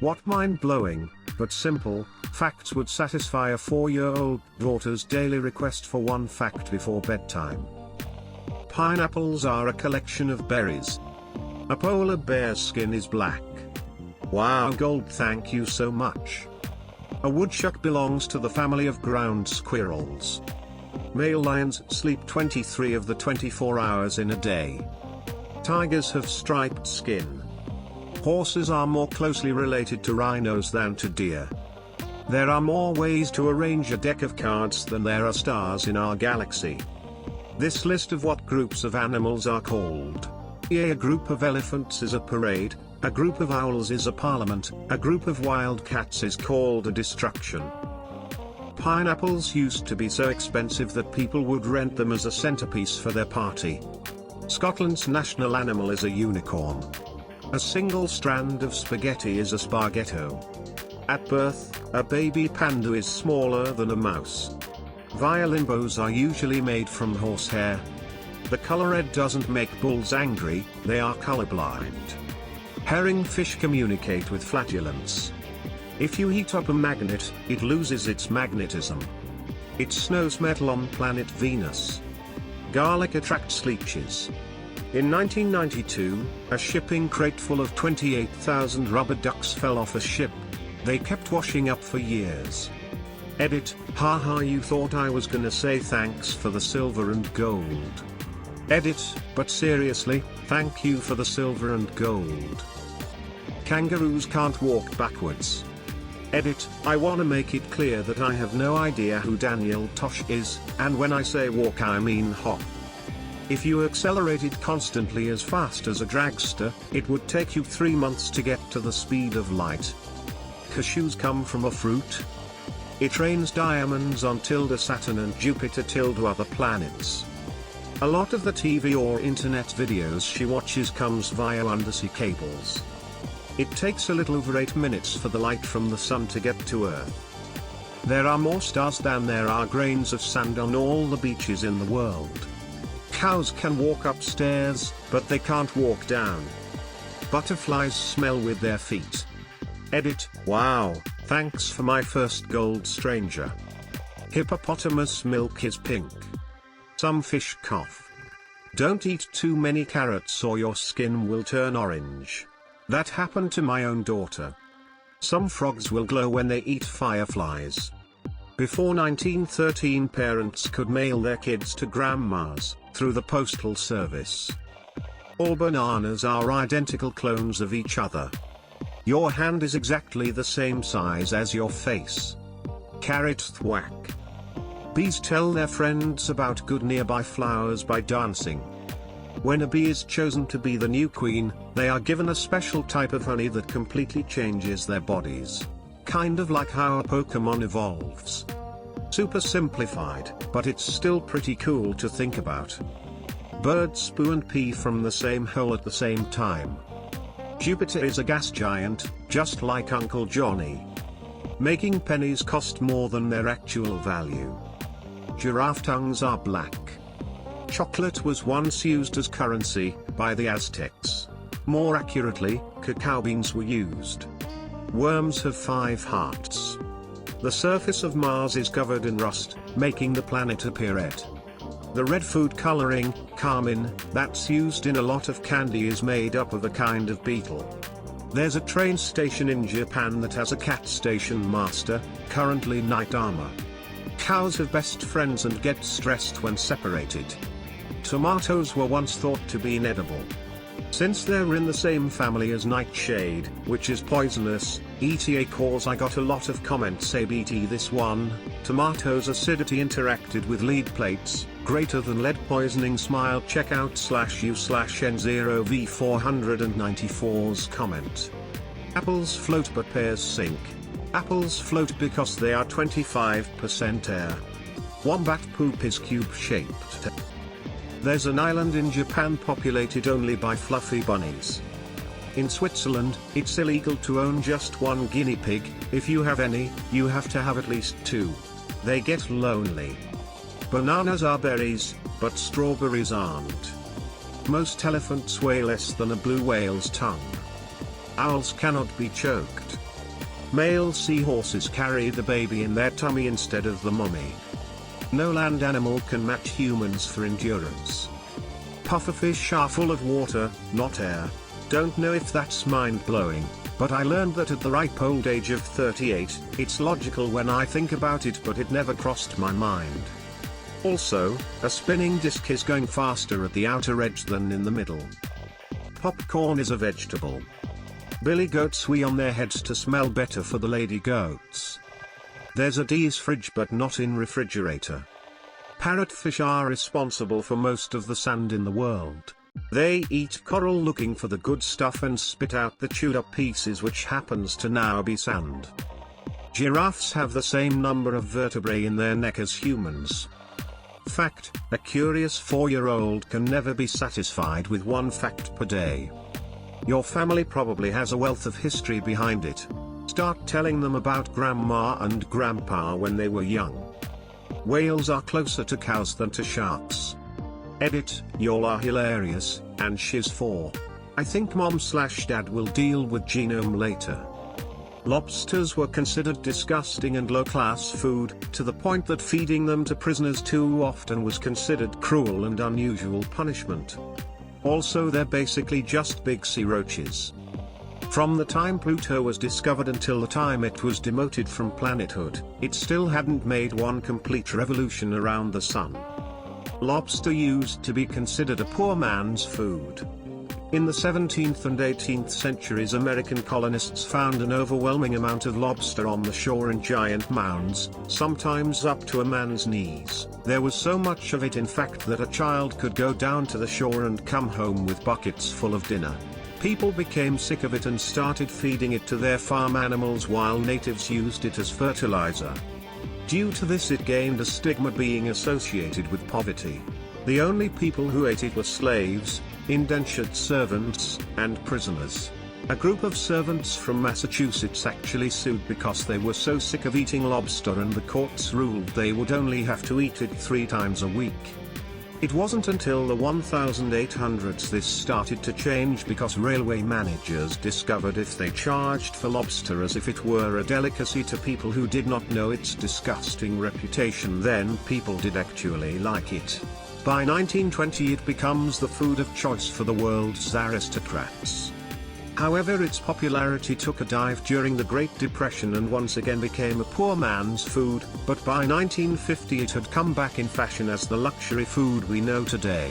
What mind-blowing, but simple, facts would satisfy a 4-year-old daughter's daily request for one fact before bedtime? Pineapples are a collection of berries. A polar bear's skin is black. Wow, Gold, thank you so much. A woodchuck belongs to the family of ground squirrels. Male lions sleep 23 of the 24 hours in a day. Tigers have striped skin. Horses are more closely related to rhinos than to deer. There are more ways to arrange a deck of cards than there are stars in our galaxy. This list of what groups of animals are called. A group of elephants is a parade, a group of owls is a parliament, a group of wild cats is called a destruction. Pineapples used to be so expensive that people would rent them as a centerpiece for their party. Scotland's national animal is a unicorn. A single strand of spaghetti is a spaghetto. At birth, a baby panda is smaller than a mouse. Violin bows are usually made from horsehair. The color red doesn't make bulls angry, they are colorblind. Herringfish communicate with flatulence. If you heat up a magnet, it loses its magnetism. It snows metal on planet Venus. Garlic attracts leeches. In 1992, a shipping crate full of 28,000 rubber ducks fell off a ship. They kept washing up for years. Edit, haha, you thought I was gonna say thanks for the silver and gold. Edit, but seriously, thank you for the silver and gold. Kangaroos can't walk backwards. Edit, I wanna make it clear that I have no idea who Daniel Tosh is, and when I say walk I mean hop. If you accelerated constantly as fast as a dragster, it would take you 3 months to get to the speed of light. Cashews come from a fruit. It rains diamonds on Saturn and Jupiter other planets. A lot of the TV or internet videos she watches comes via undersea cables. It takes a little over 8 minutes for the light from the sun to get to Earth. There are more stars than there are grains of sand on all the beaches in the world. Cows can walk upstairs, but they can't walk down. Butterflies smell with their feet. Edit, wow, thanks for my first gold, stranger. Hippopotamus milk is pink. Some fish cough. Don't eat too many carrots or your skin will turn orange. That happened to my own daughter. Some frogs will glow when they eat fireflies. Before 1913, parents could mail their kids to grandmas through the postal service. All bananas are identical clones of each other. Your hand is exactly the same size as your face. Carrot thwack. Bees tell their friends about good nearby flowers by dancing. When a bee is chosen to be the new queen, they are given a special type of honey that completely changes their bodies. Kind of like how a Pokemon evolves. Super simplified, but it's still pretty cool to think about. Birds poo and pee from the same hole at the same time. Jupiter is a gas giant, just like Uncle Johnny. Making pennies cost more than their actual value. Giraffe tongues are black. Chocolate was once used as currency by the Aztecs. More accurately, cacao beans were used. Worms have 5 hearts. The surface of Mars is covered in rust, making the planet appear red. The red food coloring, carmine, that's used in a lot of candy is made up of a kind of beetle. There's a train station in Japan that has a cat station master, currently knight armor. Cows have best friends and get stressed when separated. Tomatoes were once thought to be inedible. Since they're in the same family as nightshade, which is poisonous, ETA cause I got a lot of comments say BT this one, tomatoes acidity interacted with lead plates, greater than lead poisoning smile checkout/u/n0v494's comment. Apples float but pears sink. Apples float because they are 25% air. Wombat poop is cube-shaped. There's an island in Japan populated only by fluffy bunnies. In Switzerland, it's illegal to own just one guinea pig. If you have any, you have to have at least 2. They get lonely. Bananas are berries, but strawberries aren't. Most elephants weigh less than a blue whale's tongue. Owls cannot be choked. Male seahorses carry the baby in their tummy instead of the mommy. No land animal can match humans for endurance. Pufferfish are full of water, not air. Don't know if that's mind-blowing, but I learned that at the ripe old age of 38, it's logical when I think about it, but it never crossed my mind. Also, a spinning disc is going faster at the outer edge than in the middle. Popcorn is a vegetable. Billy goats wee on their heads to smell better for the lady goats. There's a D's fridge but not in refrigerator. Parrotfish are responsible for most of the sand in the world. They eat coral looking for the good stuff and spit out the chewed up pieces, which happens to now be sand. Giraffes have the same number of vertebrae in their neck as humans. Fact: a curious 4-year-old can never be satisfied with one fact per day. Your family probably has a wealth of history behind it. Start telling them about grandma and grandpa when they were young. Whales are closer to cows than to sharks. Edit: y'all are hilarious, and shiz 4. I think mom/dad will deal with genome later. Lobsters were considered disgusting and low-class food, to the point that feeding them to prisoners too often was considered cruel and unusual punishment. Also, they're basically just big sea roaches. From the time Pluto was discovered until the time it was demoted from planethood, it still hadn't made one complete revolution around the sun. Lobster used to be considered a poor man's food. In the 17th and 18th centuries, American colonists found an overwhelming amount of lobster on the shore in giant mounds, sometimes up to a man's knees. There was so much of it, in fact, that a child could go down to the shore and come home with buckets full of dinner. People became sick of it and started feeding it to their farm animals, while natives used it as fertilizer. Due to this, it gained a stigma, being associated with poverty. The only people who ate it were slaves, indentured servants, and prisoners. A group of servants from Massachusetts actually sued because they were so sick of eating lobster, and the courts ruled they would only have to eat it 3 times a week. It wasn't until the 1800s this started to change, because railway managers discovered if they charged for lobster as if it were a delicacy to people who did not know its disgusting reputation, then people did actually like it. By 1920 it becomes the food of choice for the world's aristocrats. However, its popularity took a dive during the Great Depression and once again became a poor man's food, but by 1950 it had come back in fashion as the luxury food we know today.